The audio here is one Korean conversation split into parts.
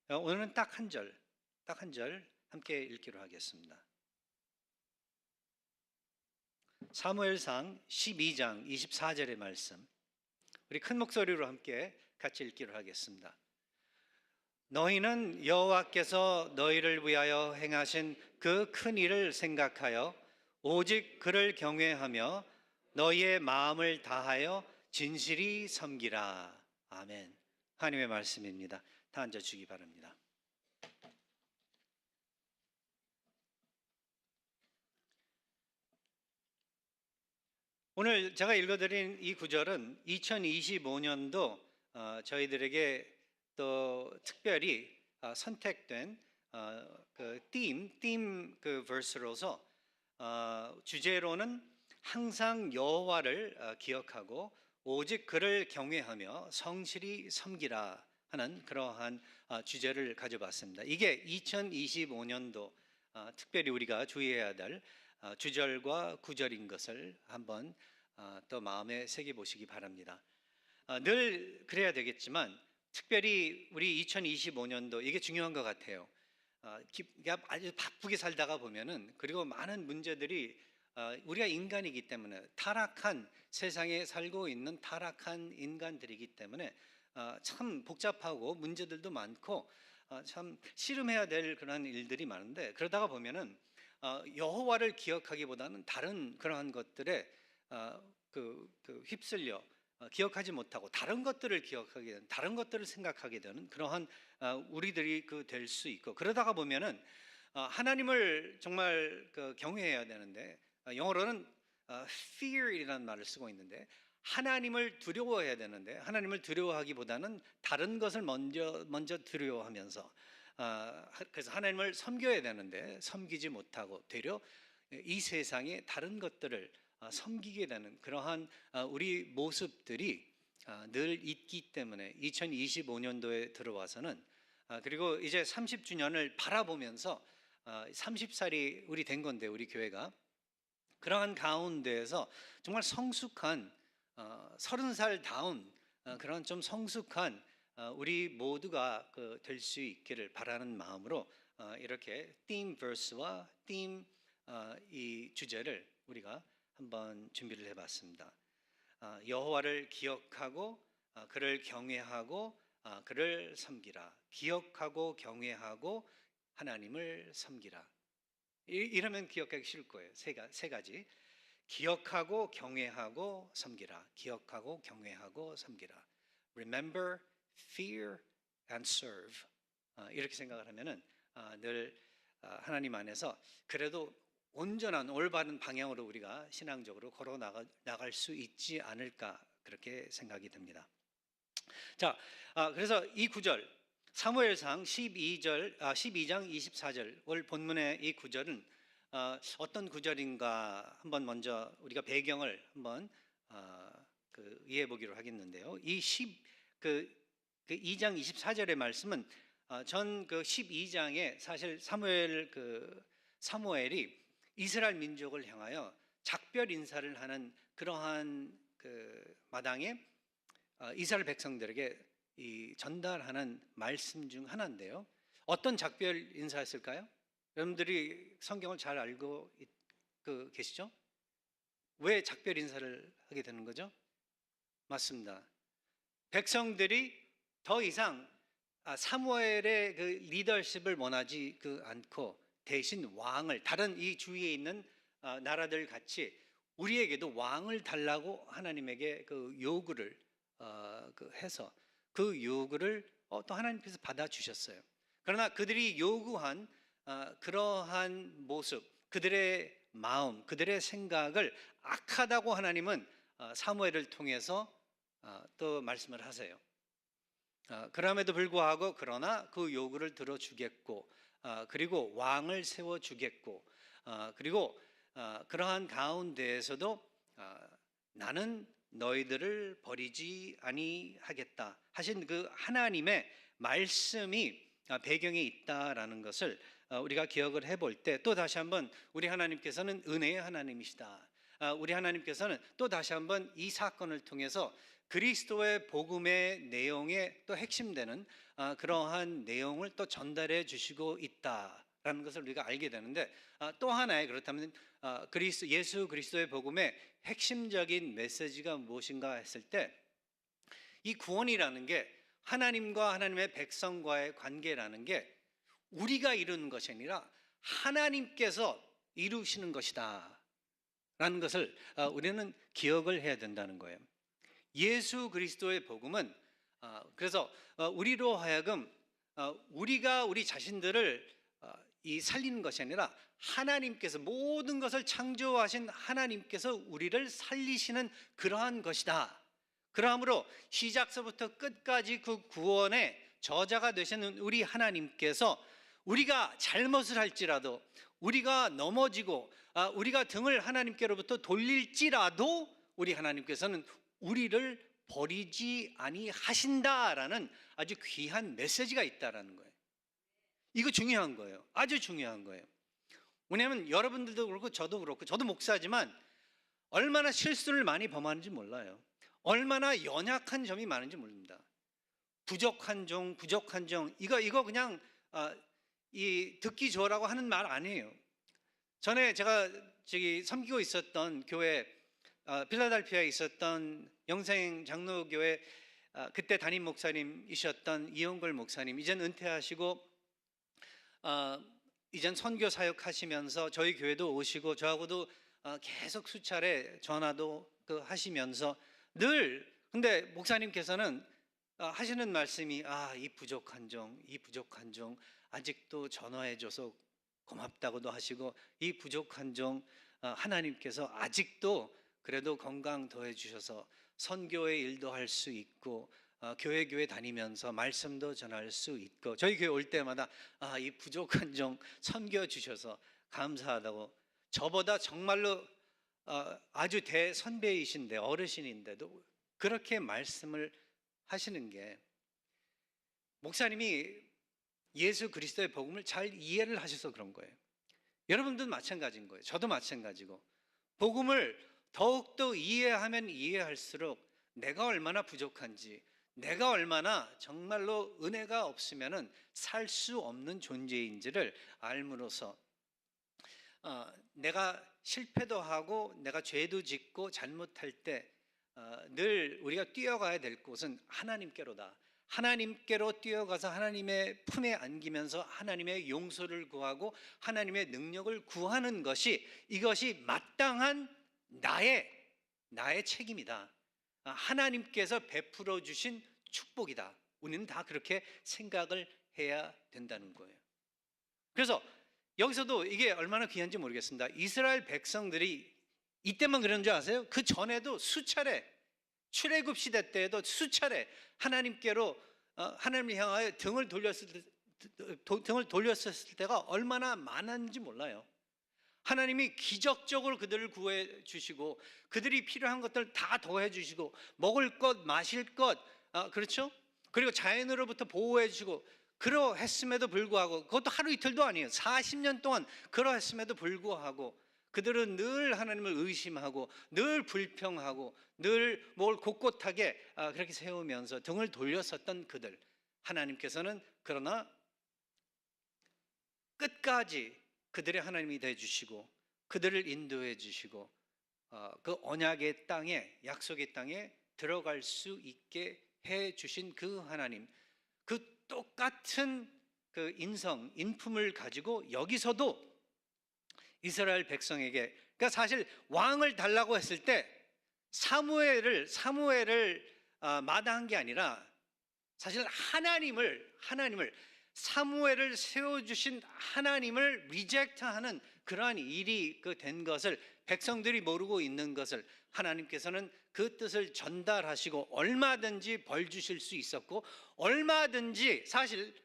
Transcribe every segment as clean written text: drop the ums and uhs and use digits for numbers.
오늘은 딱 한 절 함께 읽기로 하겠습니다. 사무엘상 12장 24절의 말씀, 우리 큰 목소리로 함께 같이 읽기로 하겠습니다. 너희는 여호와께서 너희를 위하여 행하신 그 큰 일을 생각하여 오직 그를 경외하며 너희의 마음을 다하여 진실이 섬기라. 아멘. 하나님의 말씀입니다. 다 앉아주기 바랍니다. 오늘 제가 읽어드린 이 구절은 2025년도 저희들에게 또 특별히 선택된 theme verse로서 주제로는 항상 여호와를 기억하고 오직 그를 경외하며 성실히 섬기라 하는 그러한 주제를 가져봤습니다. 이게 2025년도 특별히 우리가 주의해야 될 주절과 구절인 것을 한번 또 마음에 새겨보시기 바랍니다. 늘 그래야 되겠지만 특별히 우리 2025년도 이게 중요한 것 같아요. 아주 바쁘게 살다가 보면은 그리고 많은 문제들이 우리가 인간이기 때문에 타락한 세상에 살고 있는 타락한 인간들이기 때문에 참 복잡하고 문제들도 많고 참 씨름해야 될 그런 일들이 많은데 그러다가 보면은 여호와를 기억하기보다는 다른 그러한 것들에 휩쓸려 기억하지 못하고 다른 것들을 기억하게 되는, 다른 것들을 생각하게 되는 그러한 우리들이 될 수 있고, 그러다가 보면은 하나님을 정말 경외해야 되는데 영어로는 fear이라는 말을 쓰고 있는데 하나님을 두려워해야 되는데 하나님을 두려워하기보다는 다른 것을 먼저 두려워하면서 그래서 하나님을 섬겨야 되는데 섬기지 못하고 되려 이 세상의 다른 것들을 섬기게 되는 그러한 우리 모습들이 늘 있기 때문에 2025년도에 들어와서는 그리고 이제 30주년을 바라보면서 30살이 우리 된 건데 우리 교회가 그러한 가운데에서 정말 성숙한 30살 다운 그런 좀 성숙한 우리 모두가 될 수 있기를 바라는 마음으로 이렇게 theme verse와 theme 이 주제를 우리가 한번 준비를 해봤습니다. 여호와를 기억하고 그를 경외하고 그를 섬기라. 기억하고 경외하고 하나님을 섬기라. 이러면 기억하기 쉬울 거예요. 세 가지. 기억하고 경외하고 섬기라. 기억하고 경외하고 섬기라. Remember, fear and serve. 이렇게 생각을 하면은 늘 하나님 안에서 그래도 온전한 올바른 방향으로 우리가 신앙적으로 걸어 나갈 수 있지 않을까 그렇게 생각이 듭니다. 자, 그래서 이 구절 사무엘상 12장 24절 오늘 본문의 이 구절은 어떤 구절인가 한번 먼저 우리가 배경을 한번 이해해 보기로 하겠는데요. 이 2장 24절의 말씀은 전 12장에 사실 사무엘이 이스라엘 민족을 향하여 작별 인사를 하는 그러한 마당에 이스라엘 백성들에게 전달하는 말씀 중 하나인데요. 어떤 작별 인사였을까요? 여러분들이 성경을 잘 알고 계시죠? 왜 작별 인사를 하게 되는 거죠? 맞습니다. 백성들이 더 이상 사무엘의 리더십을 원하지 않고 대신 왕을 다른 이 주위에 있는 나라들 같이 우리에게도 왕을 달라고 하나님에게 요구를 해서 그 요구를 또 하나님께서 받아주셨어요. 그러나 그들이 요구한 그러한 모습, 그들의 마음, 그들의 생각을 악하다고 하나님은 사무엘을 통해서 또 말씀을 하세요. 그럼에도 불구하고 그러나 그 요구를 들어주겠고 그리고 왕을 세워주겠고 그리고 그러한 가운데에서도 나는 너희들을 버리지 아니하겠다 하신 그 하나님의 말씀이 배경에 있다라는 것을 우리가 기억을 해볼 때 또 다시 한번 우리 하나님께서는 은혜의 하나님이시다. 우리 하나님께서는 또 다시 한번 이 사건을 통해서 그리스도의 복음의 내용의 또 핵심되는 그러한 내용을 또 전달해 주시고 있다라는 것을 우리가 알게 되는데, 또 하나의, 그렇다면 예수 그리스도의 복음의 핵심적인 메시지가 무엇인가 했을 때, 이 구원이라는 게 하나님과 하나님의 백성과의 관계라는 게 우리가 이루는 것이 아니라 하나님께서 이루시는 것이다 라는 것을 우리는 기억을 해야 된다는 거예요. 예수 그리스도의 복음은 그래서 우리로 하여금 우리가 우리 자신들을 살리는 것이 아니라 하나님께서, 모든 것을 창조하신 하나님께서 우리를 살리시는 그러한 것이다. 그러므로 시작서부터 끝까지 그 구원의 저자가 되시는 우리 하나님께서 우리가 잘못을 할지라도, 우리가 넘어지고 우리가 등을 하나님께로부터 돌릴지라도 우리 하나님께서는 우리를 버리지 아니하신다라는 아주 귀한 메시지가 있다라는 거예요. 이거 중요한 거예요. 아주 중요한 거예요. 왜냐하면 여러분들도 그렇고 저도 그렇고, 저도 목사지만 얼마나 실수를 많이 범하는지 몰라요. 얼마나 연약한 점이 많은지 모릅니다. 부족한 종 이거 그냥 이 듣기 좋으라고 하는 말 아니에요. 전에 제가 섬기고 있었던 교회, 필라델피아에 있었던 영생 장로교회 그때 담임 목사님이셨던 이용걸 목사님, 이젠 은퇴하시고 이젠 선교 사역하시면서 저희 교회도 오시고 저하고도 계속 수차례 전화도 하시면서 늘, 근데 목사님께서는 하시는 말씀이 이 부족한 종 아직도 전화해줘서 고맙다고도 하시고, 이 부족한 종 하나님께서 아직도 그래도 건강 더해 주셔서 선교의 일도 할 수 있고 교회 다니면서 말씀도 전할 수 있고, 저희 교회 올 때마다 이 부족한 종 섬겨 주셔서 감사하다고, 저보다 정말로 아주 대선배이신데, 어르신인데도 그렇게 말씀을 하시는 게, 목사님이 예수 그리스도의 복음을 잘 이해를 하셔서 그런 거예요. 여러분들도 마찬가지인 거예요. 저도 마찬가지고, 복음을 더욱더 이해하면 이해할수록 내가 얼마나 부족한지, 내가 얼마나 정말로 은혜가 없으면 살 수 없는 존재인지를 알므로써 내가 실패도 하고 내가 죄도 짓고 잘못할 때 늘 우리가 뛰어가야 될 곳은 하나님께로다. 하나님께로 뛰어가서 하나님의 품에 안기면서 하나님의 용서를 구하고 하나님의 능력을 구하는 것이, 이것이 마땅한 나의 책임이다. 하나님께서 베풀어 주신 축복이다. 우리는 다 그렇게 생각을 해야 된다는 거예요. 그래서 여기서도 이게 얼마나 귀한지 모르겠습니다. 이스라엘 백성들이 이때만 그런 줄 아세요? 그 전에도 수차례, 출애굽 시대 때에도 수차례 하나님께로 하나님을 향하여 등을 돌렸을 때가 얼마나 많았는지 몰라요. 하나님이 기적적으로 그들을 구해 주시고 그들이 필요한 것들을 다 더해 주시고 먹을 것, 마실 것, 그렇죠? 그리고 자연으로부터 보호해 주시고, 그러했음에도 불구하고, 그것도 하루 이틀도 아니에요. 40년 동안 그러했음에도 불구하고 그들은 늘 하나님을 의심하고 늘 불평하고 늘 뭘 곳곳하게 그렇게 세우면서 등을 돌렸었던 그들, 하나님께서는 그러나 끝까지 그들의 하나님이 되어주시고 그들을 인도해 주시고 그 언약의 땅에, 약속의 땅에 들어갈 수 있게 해 주신 그 하나님, 그 똑같은 그 인품을 가지고 여기서도 이스라엘 백성에게, 그러니까 사실 왕을 달라고 했을 때 사무엘을 마다한 게 아니라 사실 하나님을 사무엘을 세워주신 하나님을 리젝트하는 그러한 일이 된 것을 백성들이 모르고 있는 것을 하나님께서는 그 뜻을 전달하시고 얼마든지 벌 주실 수 있었고, 얼마든지 사실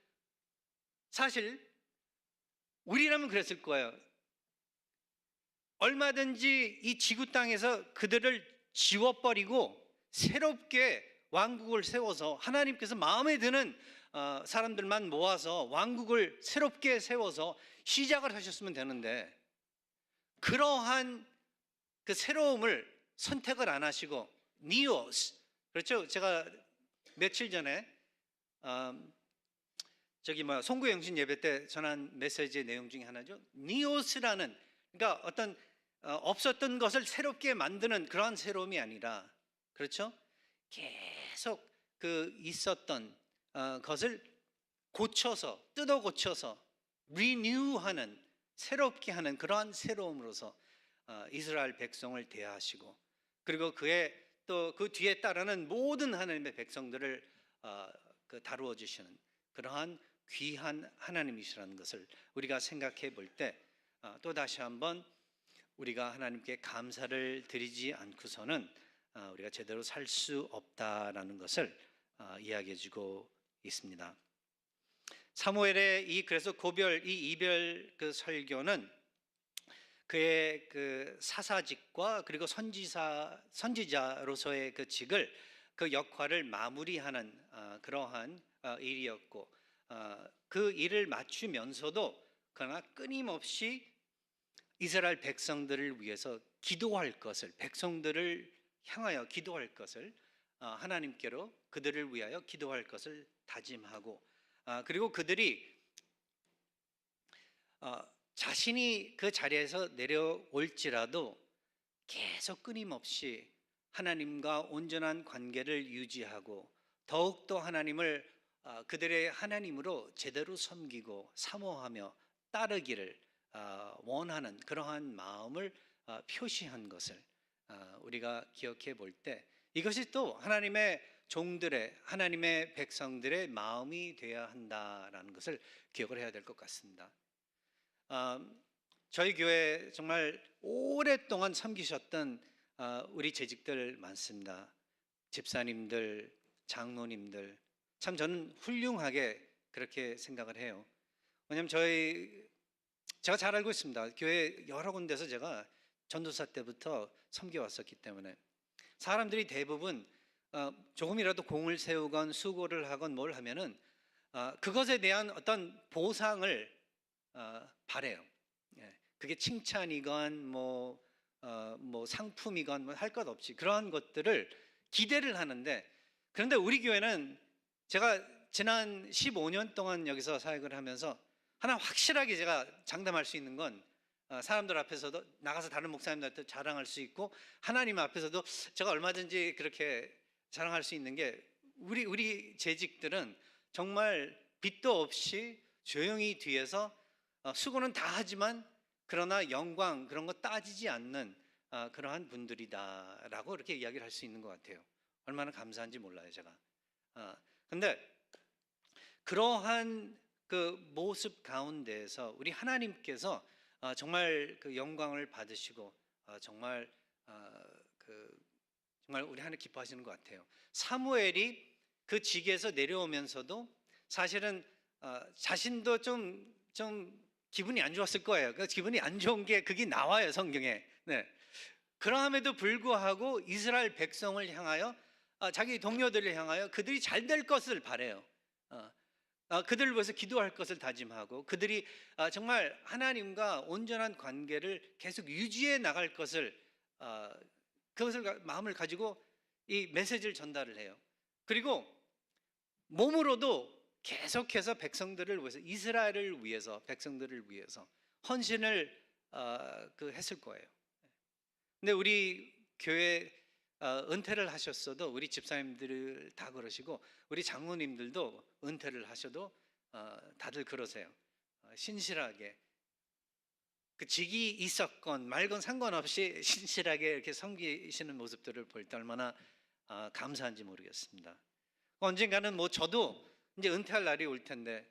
우리라면 그랬을 거예요. 얼마든지 이 지구 땅에서 그들을 지워버리고 새롭게 왕국을 세워서 하나님께서 마음에 드는 사람들만 모아서 왕국을 새롭게 세워서 시작을 하셨으면 되는데, 그러한 그 새로움을 선택을 안 하시고 니오스, 그렇죠? 제가 며칠 전에 송구영신 예배 때 전한 메시지의 내용 중에 하나죠. 니오스라는, 그러니까 어떤 없었던 것을 새롭게 만드는 그러한 새로움이 아니라, 그렇죠? 계속 그 있었던 것을 고쳐서, 뜯어 고쳐서 리뉴하는, 새롭게 하는 그러한 새로움으로서 이스라엘 백성을 대하시고, 그리고 그의 또 그 뒤에 따르는 모든 하나님의 백성들을 다루어 주시는 그러한 귀한 하나님이시라는 것을 우리가 생각해 볼 때, 또 다시 한번 우리가 하나님께 감사를 드리지 않고서는 우리가 제대로 살 수 없다라는 것을 이야기해 주고 있습니다. 사무엘의 그래서 이 이별 그 설교는 그의 그 사사직과 그리고 선지자로서의 그 직을, 그 역할을 마무리하는 그러한 일이었고, 그 일을 맞추면서도 그러나 끊임없이 이스라엘 백성들을 위해서 기도할 것을, 백성들을 향하여 기도할 것을, 하나님께로 그들을 위하여 기도할 것을 다짐하고, 그리고 그들이 자신이 그 자리에서 내려올지라도 계속 끊임없이 하나님과 온전한 관계를 유지하고 더욱더 하나님을 그들의 하나님으로 제대로 섬기고 사모하며 따르기를 원하는 그러한 마음을 표시한 것을 우리가 기억해 볼 때, 이것이 또 하나님의 종들의, 하나님의 백성들의 마음이 되어야 한다라는 것을 기억을 해야 될 것 같습니다. 저희 교회 정말 오랫동안 섬기셨던 우리 재직들 많습니다. 집사님들, 장로님들, 참 저는 훌륭하게 그렇게 생각을 해요. 왜냐하면 제가 잘 알고 있습니다. 교회 여러 군데서 제가 전도사 때부터 섬겨왔었기 때문에 사람들이 대부분 조금이라도 공을 세우건 수고를 하건 뭘 하면은 그것에 대한 어떤 보상을 바래요. 그게 칭찬이건 뭐 상품이건 뭐 할 것 없이 그러한 것들을 기대를 하는데, 그런데 우리 교회는 제가 지난 15년 동안 여기서 사역을 하면서 하나 확실하게 제가 장담할 수 있는 건, 사람들 앞에서도 나가서 다른 목사님들한테 자랑할 수 있고 하나님 앞에서도 제가 얼마든지 그렇게 자랑할 수 있는 게, 우리 재직들은 정말 빚도 없이 조용히 뒤에서 수고는 다 하지만 그러나 영광 그런 거 따지지 않는 그러한 분들이다라고 이렇게 이야기를 할 수 있는 것 같아요. 얼마나 감사한지 몰라요, 제가. 근데 그러한 그 모습 가운데에서 우리 하나님께서 정말 그 영광을 받으시고 정말 정말 우리 하나님 기뻐하시는 것 같아요. 사무엘이 그 직에서 내려오면서도 사실은 자신도 좀 기분이 안 좋았을 거예요. 그 기분이 안 좋은 게 그게 나와요, 성경에. 네. 그러함에도 불구하고 이스라엘 백성을 향하여, 자기 동료들을 향하여 그들이 잘 될 것을 바래요. 그들을 위해서 기도할 것을 다짐하고 그들이 정말 하나님과 온전한 관계를 계속 유지해 나갈 것을, 그것을 마음을 가지고 이 메시지를 전달을 해요. 그리고 몸으로도 계속해서 백성들을 위해서, 이스라엘을 위해서, 백성들을 위해서 헌신을 했을 거예요. 근데 우리 교회 은퇴를 하셨어도, 우리 집사님들 다 그러시고 우리 장로님들도 은퇴를 하셔도 다들 그러세요. 신실하게 그 직이 있었건 말건 상관없이 신실하게 이렇게 섬기시는 모습들을 볼 때 얼마나 감사한지 모르겠습니다. 언젠가는 뭐 저도 이제 은퇴할 날이 올 텐데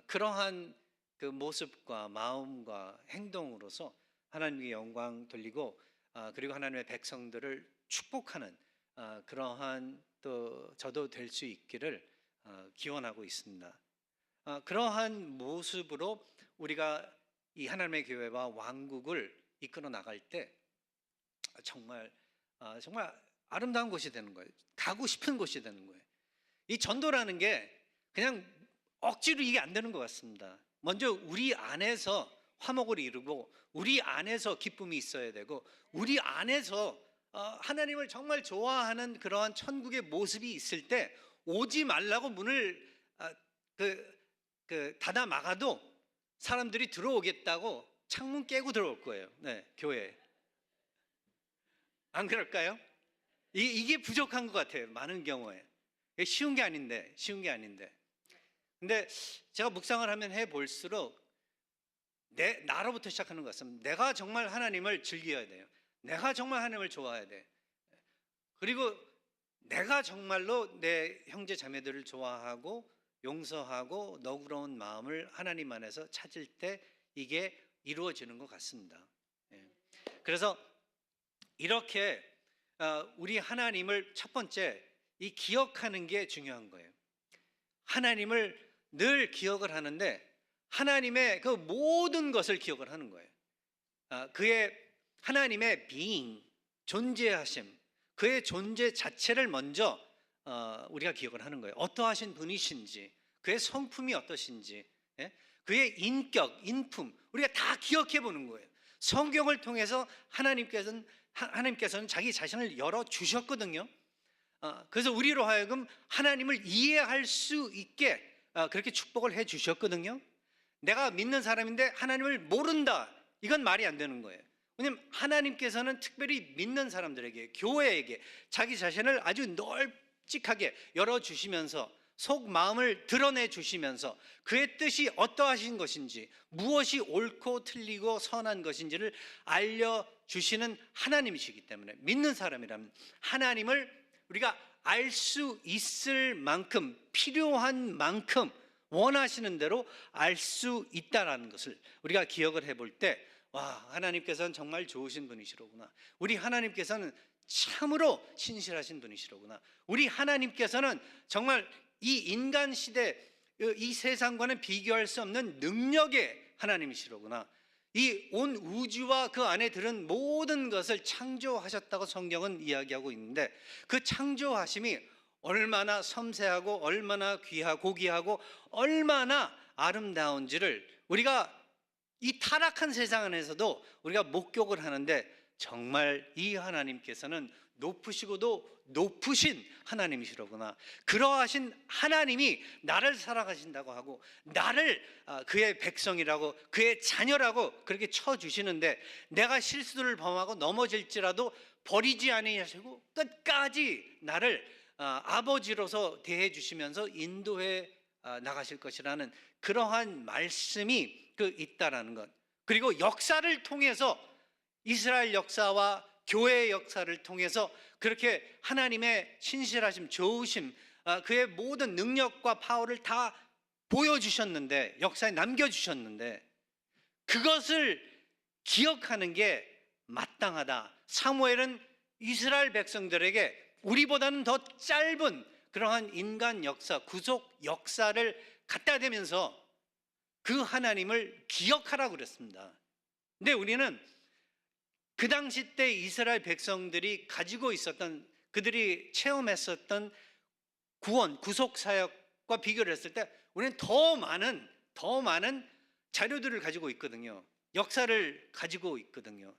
그러한 그 모습과 마음과 행동으로서 하나님께 영광 돌리고 그리고 하나님의 백성들을 축복하는 그러한 또 저도 될 수 있기를 기원하고 있습니다. 그러한 모습으로 우리가 이 하나님의 교회와 왕국을 이끌어 나갈 때 정말 아름다운 곳이 되는 거예요. 가고 싶은 곳이 되는 거예요. 이 전도라는 게 그냥 억지로 이게 안 되는 것 같습니다. 먼저 우리 안에서 화목을 이루고 우리 안에서 기쁨이 있어야 되고 우리 안에서 하나님을 정말 좋아하는 그러한 천국의 모습이 있을 때 오지 말라고 문을 닫아 막아도 사람들이 들어오겠다고 창문 깨고 들어올 거예요. 네, 교회에. 안 그럴까요? 이게 부족한 것 같아요. 많은 경우에. 쉬운 게 아닌데. 근데 제가 묵상을 하면 해볼수록 나로부터 시작하는 것 같습니다. 내가 정말 하나님을 즐겨야 돼요. 내가 정말 하나님을 좋아해야 돼. 그리고 내가 정말로 내 형제 자매들을 좋아하고 용서하고 너그러운 마음을 하나님 안에서 찾을 때 이게 이루어지는 것 같습니다. 그래서 이렇게 우리 하나님을 첫 번째 이 기억하는 게 중요한 거예요. 하나님을 늘 기억을 하는데 하나님의 그 모든 것을 기억을 하는 거예요. 그의 하나님의 being, 존재하심, 그의 존재 자체를 먼저 우리가 기억을 하는 거예요. 어떠하신 분이신지, 그의 성품이 어떠신지, 그의 인격, 인품 우리가 다 기억해 보는 거예요. 성경을 통해서 하나님께서는 자기 자신을 열어주셨거든요. 그래서 우리로 하여금 하나님을 이해할 수 있게 그렇게 축복을 해 주셨거든요. 내가 믿는 사람인데 하나님을 모른다, 이건 말이 안 되는 거예요. 왜냐하면 하나님께서는 특별히 믿는 사람들에게, 교회에게 자기 자신을 아주 널찍하게 열어주시면서 속마음을 드러내 주시면서 그의 뜻이 어떠하신 것인지, 무엇이 옳고 틀리고 선한 것인지를 알려주시는 하나님이시기 때문에 믿는 사람이라면 하나님을 우리가 알 수 있을 만큼, 필요한 만큼 원하시는 대로 알 수 있다라는 것을 우리가 기억을 해볼 때, 와, 하나님께서는 정말 좋으신 분이시로구나. 우리 하나님께서는 참으로 신실하신 분이시로구나. 우리 하나님께서는 정말 이 인간 시대, 이 세상과는 비교할 수 없는 능력의 하나님이시로구나. 이 온 우주와 그 안에 들은 모든 것을 창조하셨다고 성경은 이야기하고 있는데, 그 창조하심이 얼마나 섬세하고 얼마나 고귀하고 얼마나 아름다운지를 우리가 이 타락한 세상 안에서도 우리가 목격을 하는데, 정말 이 하나님께서는 높으시고도 높으신 하나님이시로구나. 그러하신 하나님이 나를 사랑하신다고 하고 나를 그의 백성이라고, 그의 자녀라고 그렇게 쳐주시는데, 내가 실수를 범하고 넘어질지라도 버리지 아니하시고 끝까지 나를 아버지로서 대해 주시면서 인도해 나가실 것이라는 그러한 말씀이 있다라는 것. 그리고 역사를 통해서, 이스라엘 역사와 교회의 역사를 통해서 그렇게 하나님의 신실하심, 좋으심, 그의 모든 능력과 파워를 다 보여주셨는데, 역사에 남겨주셨는데, 그것을 기억하는 게 마땅하다. 사무엘은 이스라엘 백성들에게 우리보다는 더 짧은 그러한 인간 역사, 구속 역사를 갖다 대면서 그 하나님을 기억하라고 그랬습니다. 근데 우리는 그 당시 때 이스라엘 백성들이 가지고 있었던, 그들이 체험했었던 구원, 구속 사역과 비교를 했을 때 우리는 더 많은 자료들을 가지고 있거든요. 역사를 가지고 있거든요.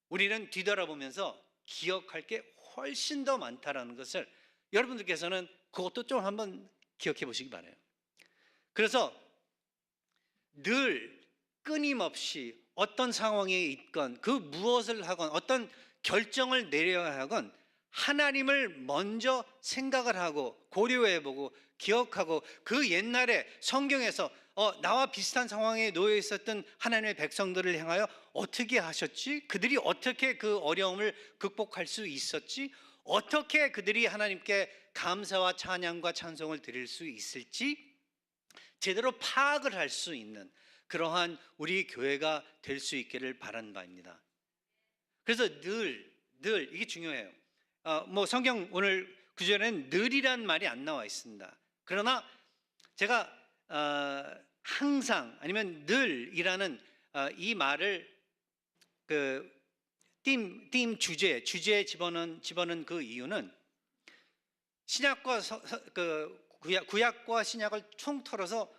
우리는 뒤돌아보면서 기억할 게 훨씬 더 많다라는 것을 여러분들께서는 그것도 좀 한번 기억해 보시기 바라요. 그래서 늘 끊임없이 어떤 상황에 있건, 그 무엇을 하건, 어떤 결정을 내려야 하건 하나님을 먼저 생각을 하고 고려해 보고 기억하고, 그 옛날에 성경에서 나와 비슷한 상황에 놓여 있었던 하나님의 백성들을 향하여 어떻게 하셨지? 그들이 어떻게 그 어려움을 극복할 수 있었지? 어떻게 그들이 하나님께 감사와 찬양과 찬송을 드릴 수 있을지 제대로 파악을 할 수 있는 그러한 우리 교회가 될 수 있기를 바라는 바입니다. 그래서 늘 이게 중요해요. 성경 오늘 구절에는 늘이란 말이 안 나와 있습니다. 그러나 제가 항상 아니면 늘이라는 이 말을 팀 주제에 집어넣은 그 이유는, 신약과 구약과 신약을 통틀어서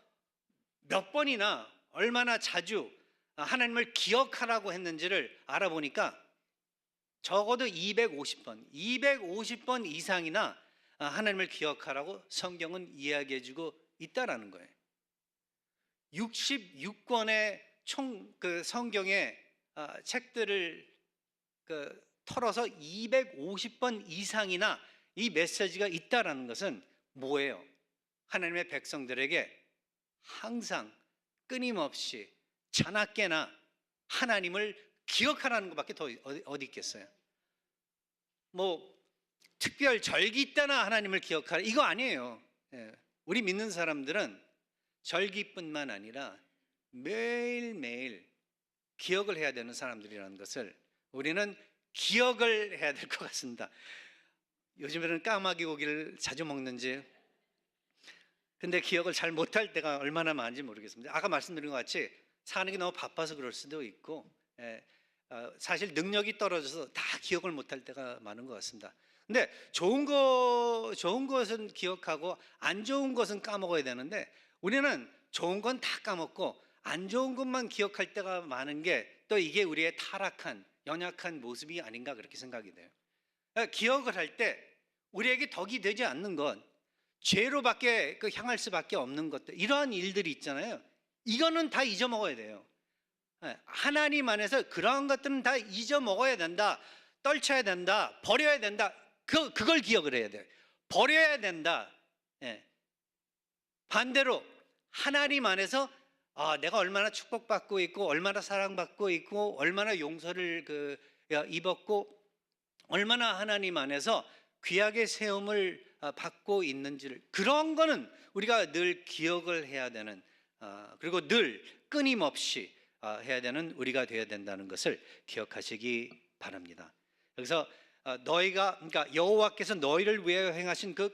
몇 번이나 얼마나 자주 하나님을 기억하라고 했는지를 알아보니까 적어도 250번 이상이나 하나님을 기억하라고 성경은 이야기해주고 있다라는 거예요. 66권의 총 그 성경의 책들을 털어서 250번 이상이나 이 메시지가 있다라는 것은 뭐예요? 하나님의 백성들에게 항상 끊임없이 자나깨나 하나님을 기억하라는 것밖에 더 어디 있겠어요? 뭐 특별 절기 때나 하나님을 기억하라 이거 아니에요. 우리 믿는 사람들은 절기뿐만 아니라 매일매일 기억을 해야 되는 사람들이라는 것을 우리는 기억을 해야 될 것 같습니다. 요즘에는 까마귀 고기를 자주 먹는지 근데 기억을 잘 못할 때가 얼마나 많은지 모르겠습니다. 아까 말씀드린 것 같이 사는 게 너무 바빠서 그럴 수도 있고 사실 능력이 떨어져서 다 기억을 못할 때가 많은 것 같습니다. 근데 좋은 것은 기억하고 안 좋은 것은 까먹어야 되는데 우리는 좋은 건 다 까먹고 안 좋은 것만 기억할 때가 많은 게 또 이게 우리의 타락한 연약한 모습이 아닌가 그렇게 생각이 돼요. 기억을 할 때 우리에게 덕이 되지 않는 건 죄로밖에 향할 수밖에 없는 것들 이러한 일들이 있잖아요. 이거는 다 잊어먹어야 돼요. 하나님 안에서 그러한 것들은 다 잊어먹어야 된다. 떨쳐야 된다. 버려야 된다. 그걸 기억을 해야 돼요. 버려야 된다. 반대로 하나님 안에서 내가 얼마나 축복받고 있고 얼마나 사랑받고 있고 얼마나 용서를 입었고 얼마나 하나님 안에서 귀하게 세움을 받고 있는지를 그런 거는 우리가 늘 기억을 해야 되는 그리고 늘 끊임없이 해야 되는 우리가 되어야 된다는 것을 기억하시기 바랍니다. 여기서 그러니까 여호와께서 너희를 위하여 행하신 그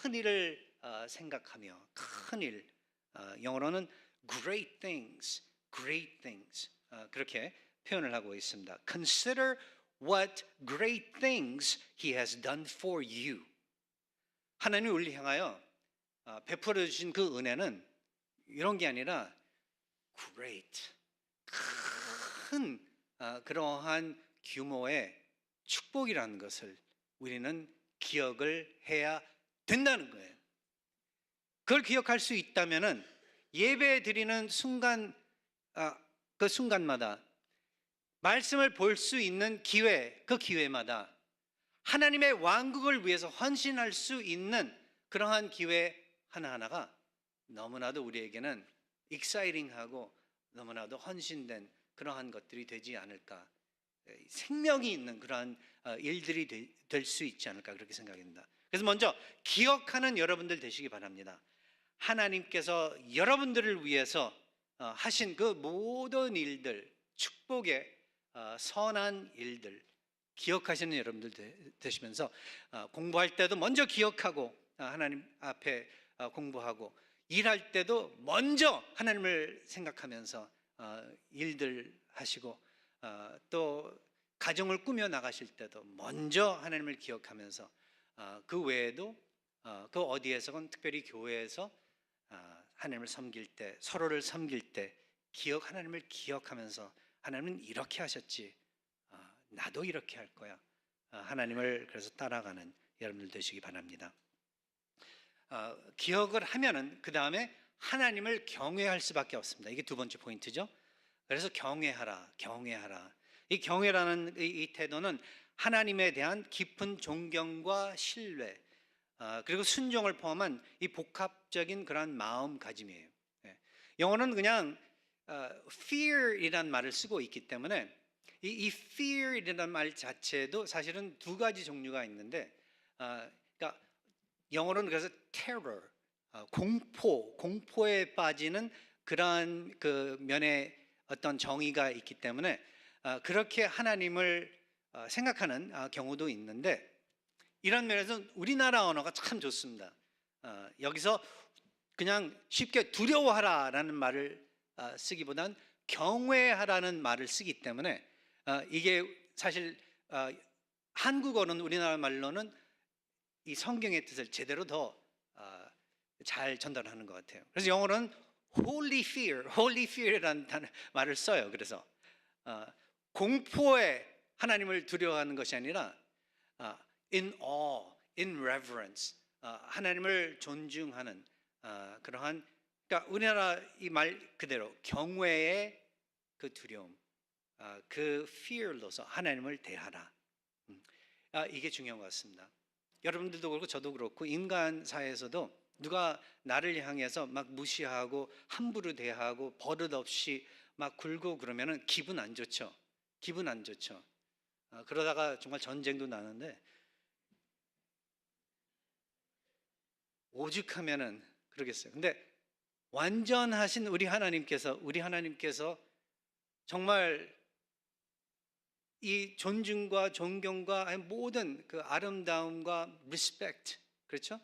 큰 일을 생각하며 큰 일 영어로는 great things 그렇게 표현을 하고 있습니다. Consider what great things he has done for you. 하나님이 우리를 향하여 베풀어 주신 그 은혜는 이런 게 아니라 great 큰 그러한 규모의 축복이라는 것을 우리는 기억을 해야 된다는 거예요. 그걸 기억할 수 있다면은 예배 드리는 순간 그 순간마다 말씀을 볼 수 있는 기회 그 기회마다 하나님의 왕국을 위해서 헌신할 수 있는 그러한 기회 하나하나가 너무나도 우리에게는 익사이팅하고 너무나도 헌신된 그러한 것들이 되지 않을까 생명이 있는 그러한 일들이 될 수 있지 않을까 그렇게 생각합니다. 그래서 먼저 기억하는 여러분들 되시기 바랍니다. 하나님께서 여러분들을 위해서 하신 그 모든 일들 축복의 선한 일들 기억하시는 여러분들 되시면서 공부할 때도 먼저 기억하고 하나님 앞에 공부하고 일할 때도 먼저 하나님을 생각하면서 일들 하시고 또 가정을 꾸며 나가실 때도 먼저 하나님을 기억하면서 그 외에도 그 어디에서건 특별히 교회에서 하나님을 섬길 때 서로를 섬길 때 하나님을 기억하면서 하나님은 이렇게 하셨지 나도 이렇게 할 거야 하나님을 그래서 따라가는 여러분들 되시기 바랍니다. 기억을 하면은 그 다음에 하나님을 경외할 수밖에 없습니다. 이게 두 번째 포인트죠. 그래서 경외하라. 이 경외라는 이 태도는 하나님에 대한 깊은 존경과 신뢰 그리고 순종을 포함한 이 복합적인 그런 마음가짐이에요. 영어는 그냥 fear이란 말을 쓰고 있기 때문에 이 fear이라는 말 자체도 사실은 두 가지 종류가 있는데 그러니까 영어로는 그래서 terror 공포에 빠지는 그러한 그 면의 어떤 정의가 있기 때문에 그렇게 하나님을 생각하는 경우도 있는데 이런 면에서 우리나라 언어가 참 좋습니다. 여기서 그냥 쉽게 두려워하라라는 말을 쓰기보단 경외하라는 말을 쓰기 때문에 이게 사실 한국어는 우리나라 말로는 이 성경의 뜻을 제대로 더 잘 전달하는 것 같아요. 그래서 영어로는 holy fear이라는 말을 써요. 그래서 공포에 하나님을 두려워하는 것이 아니라 in awe, in reverence, 하나님을 존중하는 그러한, 그러니까 우리나라 이 말 그대로 경외의 그 두려움, 그 fear로서 하나님을 대하라. 이게 중요한 것 같습니다. 여러분들도 그렇고 저도 그렇고 인간 사회에서도 누가 나를 향해서 막 무시하고 함부로 대하고 버릇없이 막 굴고 그러면은 기분 안 좋죠. 기분 안 좋죠. 그러다가 정말 전쟁도 나는데, 오죽하면은 그러겠어요. 근데 완전하신 우리 하나님께서 정말 이 존중과 존경과 모든 그 아름다움과 respect, 그렇죠?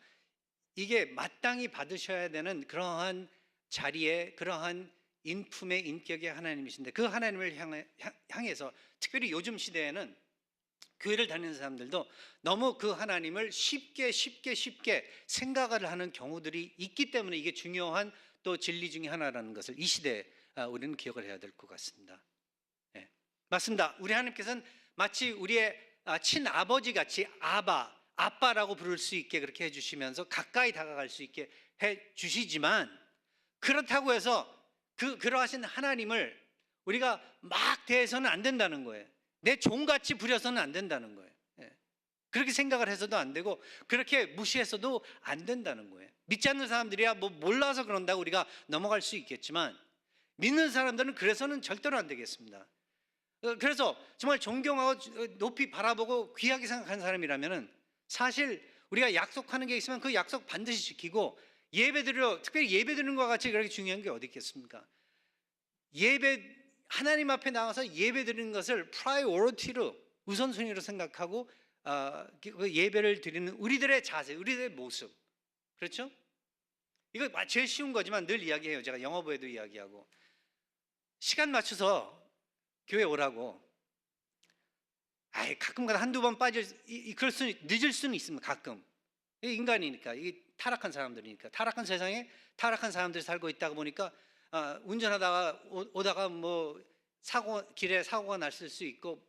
이게 마땅히 받으셔야 되는 그러한 자리에, 그러한 인품의 인격의 하나님이신데, 그 하나님을 향해서 특별히 요즘 시대에는 교회를 다니는 사람들도 너무 그 하나님을 쉽게 생각을 하는 경우들이 있기 때문에 이게 중요한 또 진리 중에 하나라는 것을 이 시대에 우리는 기억을 해야 될 것 같습니다. 네. 맞습니다. 우리 하나님께서는 마치 우리의 친아버지 같이 아빠라고 부를 수 있게 그렇게 해주시면서 가까이 다가갈 수 있게 해주시지만, 그렇다고 해서 그러하신 하나님을 우리가 막 대해서는 안 된다는 거예요. 내 종같이 부려서는 안 된다는 거예요. 그렇게 생각을 해서도 안 되고 그렇게 무시해서도 안 된다는 거예요. 믿지 않는 사람들이야 뭐 몰라서 그런다고 우리가 넘어갈 수 있겠지만, 믿는 사람들은 그래서는 절대로 안 되겠습니다. 그래서 정말 존경하고 높이 바라보고 귀하게 생각하는 사람이라면은 사실 우리가 약속하는 게 있으면 그 약속 반드시 지키고, 특별히 예배 드리는 것과 같이 그렇게 중요한 게 어디 있겠습니까? 하나님 앞에 나가서 예배 드리는 것을 프라이오리티로, 우선순위로 생각하고 그 예배를 드리는 우리들의 자세, 우리들의 모습, 그렇죠? 이거 제일 쉬운 거지만 늘 이야기해요. 제가 영어부에도 이야기하고, 시간 맞춰서 교회 오라고. 가끔가다 한두 번 늦을 수는 있습니다. 가끔. 인간이니까, 이게 타락한 사람들이니까, 타락한 세상에 타락한 사람들이 살고 있다가 보니까 운전하다가 오다가 뭐 길에 사고가 났을 수 있고,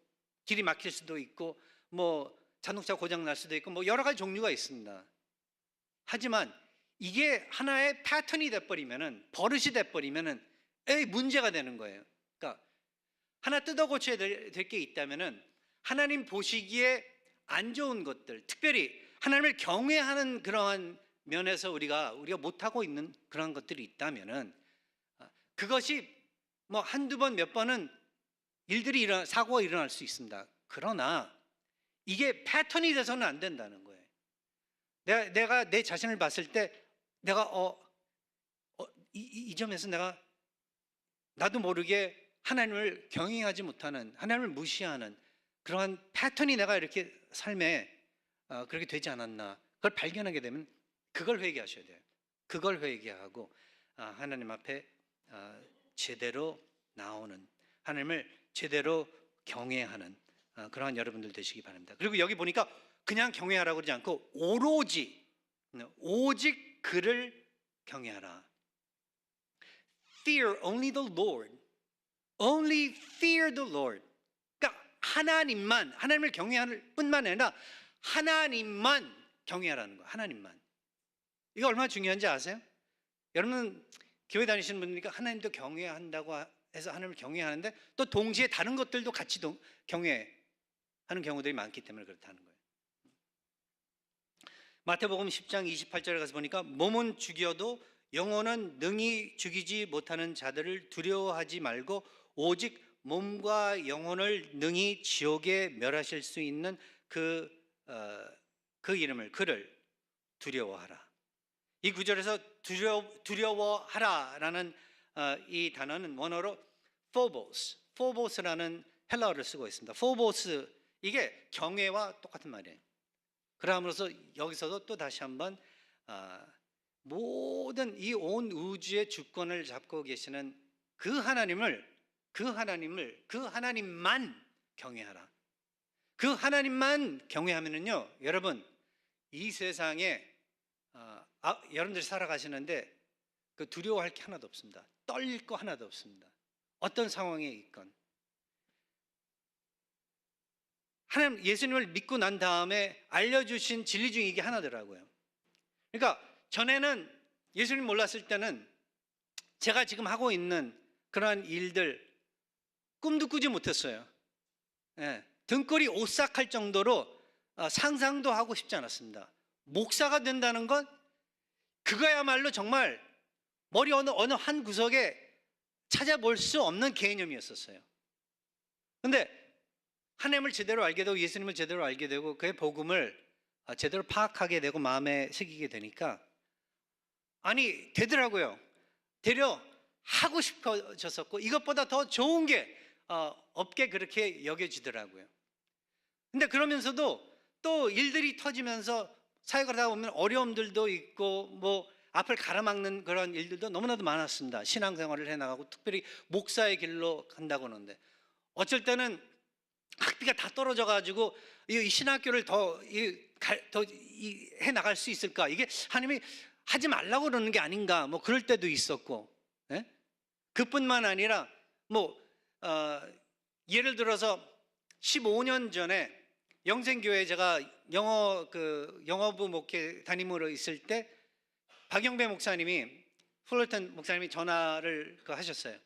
길이 막힐 수도 있고, 뭐 자동차 고장 날 수도 있고, 뭐 여러 가지 종류가 있습니다. 하지만 이게 하나의 패턴이 돼버리면은, 버릇이 돼버리면은 문제가 되는 거예요. 그러니까 하나 뜯어 고쳐야 될 게 있다면은, 하나님 보시기에 안 좋은 것들, 특별히 하나님을 경외하는 그러한 면에서 우리가 못하고 있는 그런 것들이 있다면은, 그것이 뭐 한두 번 몇 번은 사고가 일어날 수 있습니다. 그러나 이게 패턴이 돼서는 안 된다는 거예요. 내가 내 자신을 봤을 때 내가 이 점에서 내가 나도 모르게 하나님을 경외하지 못하는, 하나님을 무시하는 그러한 패턴이 내가 이렇게 삶에 그렇게 되지 않았나, 그걸 발견하게 되면 그걸 회개하셔야 돼요. 그걸 회개하고 하나님 앞에 제대로 나오는, 하나님을 제대로 경외하는 그러한 여러분들 되시기 바랍니다. 그리고 여기 보니까 그냥 경외하라고 그러지 않고 오직 그를 경외하라. Fear only the Lord. Only fear the Lord. 그러니까 하나님을 경외할 뿐만 아니라 하나님만 경외하라는 거예요. 하나님만. 이거 얼마나 중요한지 아세요? 여러분 교회 다니시는 분이니까 하나님도 경외한다고 해서 하나님을 경외하는데, 또 동시에 다른 것들도 같이 경외하는 경우들이 많기 때문에 그렇다는 거예요. 마태복음 10장 28절에 가서 보니까, 몸은 죽여도 영혼은 능히 죽이지 못하는 자들을 두려워하지 말고 오직 몸과 영혼을 능히 지옥에 멸하실 수 있는 그를 두려워하라. 이 구절에서 두려워하라라는 이 단어는 원어로 phobos라는 헬라어를 쓰고 있습니다. phobos, 이게 경외와 똑같은 말이에요. 그러므로서 여기서도 또 다시 한번 모든 이 온 우주의 주권을 잡고 계시는 그 하나님만 경외하라. 그 하나님만 경외하면은요, 여러분 이 세상에 여러분들이 살아가시는데 그 두려워할 게 하나도 없습니다. 떨릴 거 하나도 없습니다. 어떤 상황에 있건. 하나님 예수님을 믿고 난 다음에 알려주신 진리 중에 이게 하나더라고요. 그러니까 전에는 예수님 몰랐을 때는 제가 지금 하고 있는 그러한 일들 꿈도 꾸지 못했어요. 예, 등골이 오싹할 정도로 상상도 하고 싶지 않았습니다. 목사가 된다는 건 그거야말로 정말 머리 어느 한 구석에 찾아볼 수 없는 개념이었었어요. 근데 하나님을 제대로 알게 되고 예수님을 제대로 알게 되고 그의 복음을 제대로 파악하게 되고 마음에 새기게 되니까 아니 되더라고요. 되려 하고 싶어졌었고 이것보다 더 좋은 게 없게 그렇게 여겨지더라고요. 근데 그러면서도 또 일들이 터지면서 사역을 하다 보면 어려움들도 있고 뭐 앞을 가로막는 그런 일들도 너무나도 많았습니다. 신앙생활을 해나가고 특별히 목사의 길로 간다고 하는데 어쩔 때는 학비가 다 떨어져 가지고 이 신학교를 더 해나갈 수 있을까, 이게 하나님이 하지 말라고 그러는 게 아닌가, 뭐 그럴 때도 있었고, 예? 그뿐만 아니라 뭐 예를 들어서 15년 전에 영생교회 제가 영어부 목회 담임으로 있을 때 박영배 목사님이, 플로턴 목사님이 전화를 하셨어요.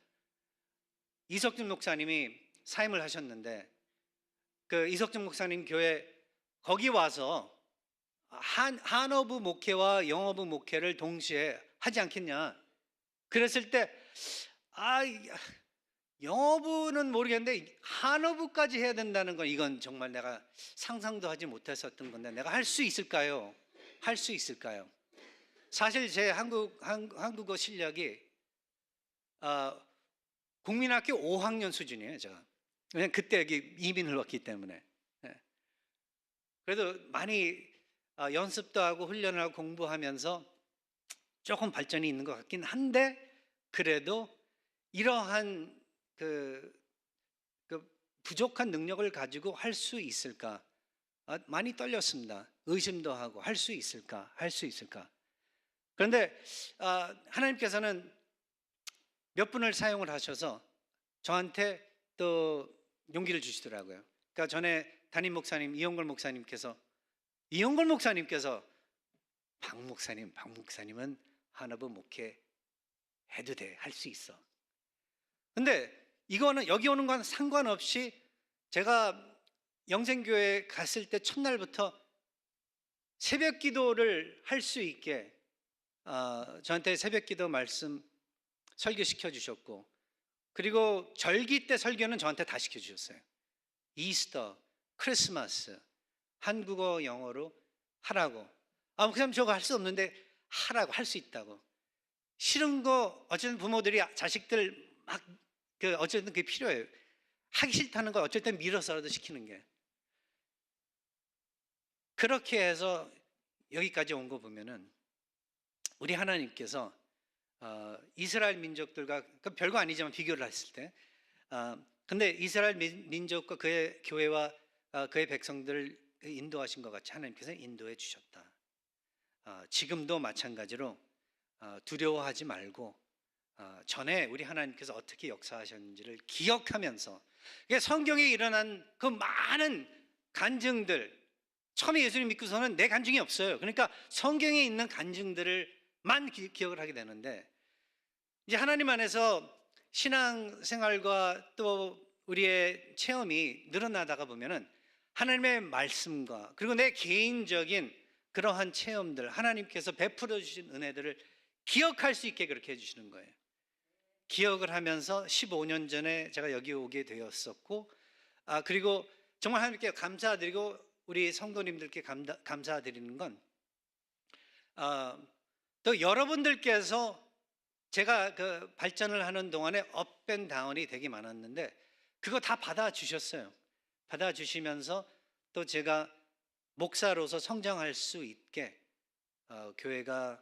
이석준 목사님이 사임을 하셨는데 그 이석준 목사님 교회 거기 와서 한어부 목회와 영어부 목회를 동시에 하지 않겠냐. 그랬을 때 영어부는 모르겠는데 한어부까지 해야 된다는 건 이건 정말 내가 상상도 하지 못했었던 건데 내가 할 수 있을까요? 할 수 있을까요? 사실 제 한국어 실력이 국민학교 5학년 수준이에요, 제가. 왜냐면 그때 여기 이민을 왔기 때문에. 그래도 많이 연습도 하고 훈련을 하고 공부하면서 조금 발전이 있는 것 같긴 한데 그래도 이러한 그 부족한 능력을 가지고 할 수 있을까? 많이 떨렸습니다. 의심도 하고 할 수 있을까? 할 수 있을까? 그런데 하나님께서는 몇 분을 사용을 하셔서 저한테 또 용기를 주시더라고요. 그러니까 전에 담임 목사님 이용걸 목사님께서 박 목사님은 한어부 목회 해도 돼, 할 수 있어. 근데 이거는 여기 오는 건 상관없이 제가 영생교회 갔을 때 첫날부터 새벽 기도를 할 수 있게 저한테 새벽 기도 말씀 설교시켜 주셨고, 그리고 절기 때 설교는 저한테 다 시켜 주셨어요. 이스터, 크리스마스, 한국어 영어로 하라고. 목사님 저거 할 수 없는데 하라고, 할 수 있다고. 싫은 거 어쨌든 부모들이 자식들 막 어쨌든 그게 필요해요. 하기 싫다는 거 어쩔 땐 밀어서라도 시키는 게. 그렇게 해서 여기까지 온 거 보면은 우리 하나님께서 이스라엘 민족들과 별거 아니지만 비교를 했을 때 근데 이스라엘 민족과 그의 교회와 그의 백성들을 인도하신 것 같이 하나님께서 인도해 주셨다. 지금도 마찬가지로 두려워하지 말고 전에 우리 하나님께서 어떻게 역사하셨는지를 기억하면서, 성경에 일어난 그 많은 간증들, 처음에 예수님 믿고서는 내 간증이 없어요. 그러니까 성경에 있는 간증들만 기억을 하게 되는데, 이제 하나님 안에서 신앙생활과 또 우리의 체험이 늘어나다가 보면은 하나님의 말씀과 그리고 내 개인적인 그러한 체험들, 하나님께서 베풀어 주신 은혜들을 기억할 수 있게 그렇게 해주시는 거예요. 기억을 하면서 15년 전에 제가 여기 오게 되었었고, 그리고 정말 하나님께 감사드리고 우리 성도님들께 감사드리는 건 또 여러분들께서 제가 그 발전을 하는 동안에 업앤다운이 되게 많았는데 그거 다 받아주셨어요. 받아주시면서 또 제가 목사로서 성장할 수 있게 교회가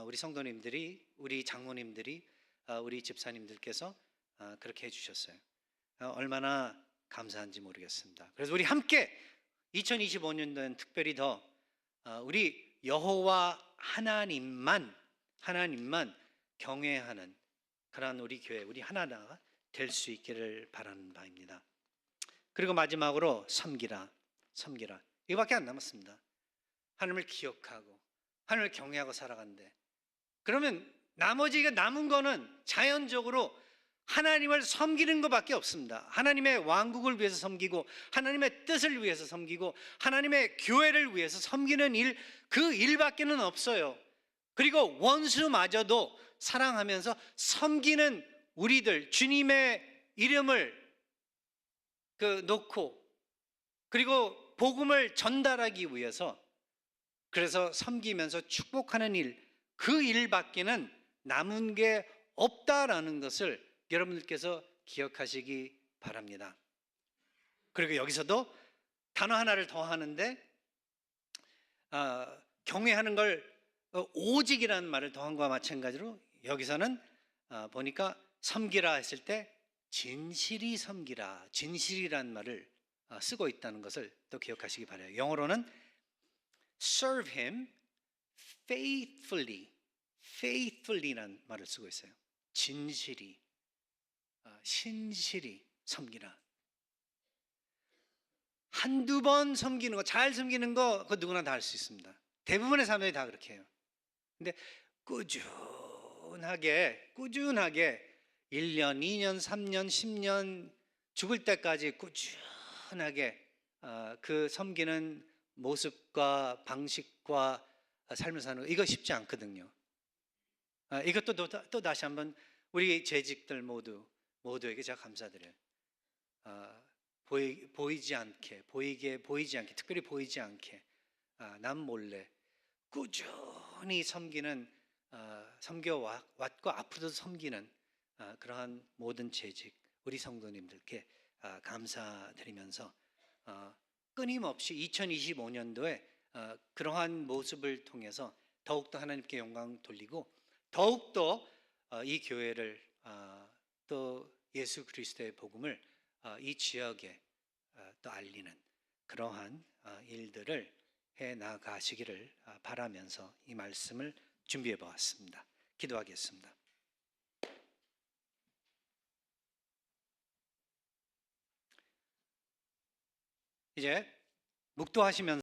우리 성도님들이, 우리 장로님들이, 우리 집사님들께서 그렇게 해주셨어요. 얼마나 감사한지 모르겠습니다. 그래서 우리 함께 2025년도엔 특별히 더 우리 여호와 하나님만 경외하는 그러한 우리 교회, 우리 하나가 될 수 있기를 바라는 바입니다. 그리고 마지막으로 섬기라. 섬기라. 이거밖에 안 남았습니다. 하나님을 기억하고 하나님을 경외하고 살아간대. 그러면 나머지가 남은 거는 자연적으로 하나님을 섬기는 것밖에 없습니다. 하나님의 왕국을 위해서 섬기고 하나님의 뜻을 위해서 섬기고 하나님의 교회를 위해서 섬기는 일, 그 일밖에는 없어요. 그리고 원수마저도 사랑하면서 섬기는 우리들, 주님의 이름을 놓고 그리고 복음을 전달하기 위해서 그래서 섬기면서 축복하는 일, 그 일밖에는 남은 게 없다라는 것을 여러분들께서 기억하시기 바랍니다. 그리고 여기서도 단어 하나를 더 하는데 경외하는 걸 오직이라는 말을 더한 것과 마찬가지로 여기서는 보니까 섬기라 했을 때 진실이 섬기라, 진실이라는 말을 쓰고 있다는 것을 또 기억하시기 바라요. 영어로는 serve him faithfully, faithfully라는 말을 쓰고 있어요. 진실이, 신실이 섬기라. 한두 번 섬기는 거, 잘 섬기는 거, 그거 누구나 다 할 수 있습니다. 대부분의 사람들이 다 그렇게 해요. 근데 꾸준하게 1년, 2년, 3년, 10년 죽을 때까지 꾸준하게 그 섬기는 모습과 방식과 삶을 사는 거, 이거 쉽지 않거든요. 이것도 또 다시 한번 우리 재직들 모두에게 제가 감사드려요. 보이지 않게, 보이지 않게, 특별히 보이지 않게 남 몰래 꾸준히 섬기는, 섬겨왔고 앞으로도 섬기는 그러한 모든 재직 우리 성도님들께 감사드리면서 끊임없이 2025년도에 그러한 모습을 통해서 더욱더 하나님께 영광 돌리고 더욱더 이 교회를 또 예수 그리스도의 복음을 이 지역에 또 알리는 그러한 일들을 해 나가시기를 바라면서 이 말씀을 준비해 보았습니다. 기도하겠습니다. 이제 묵도하시면서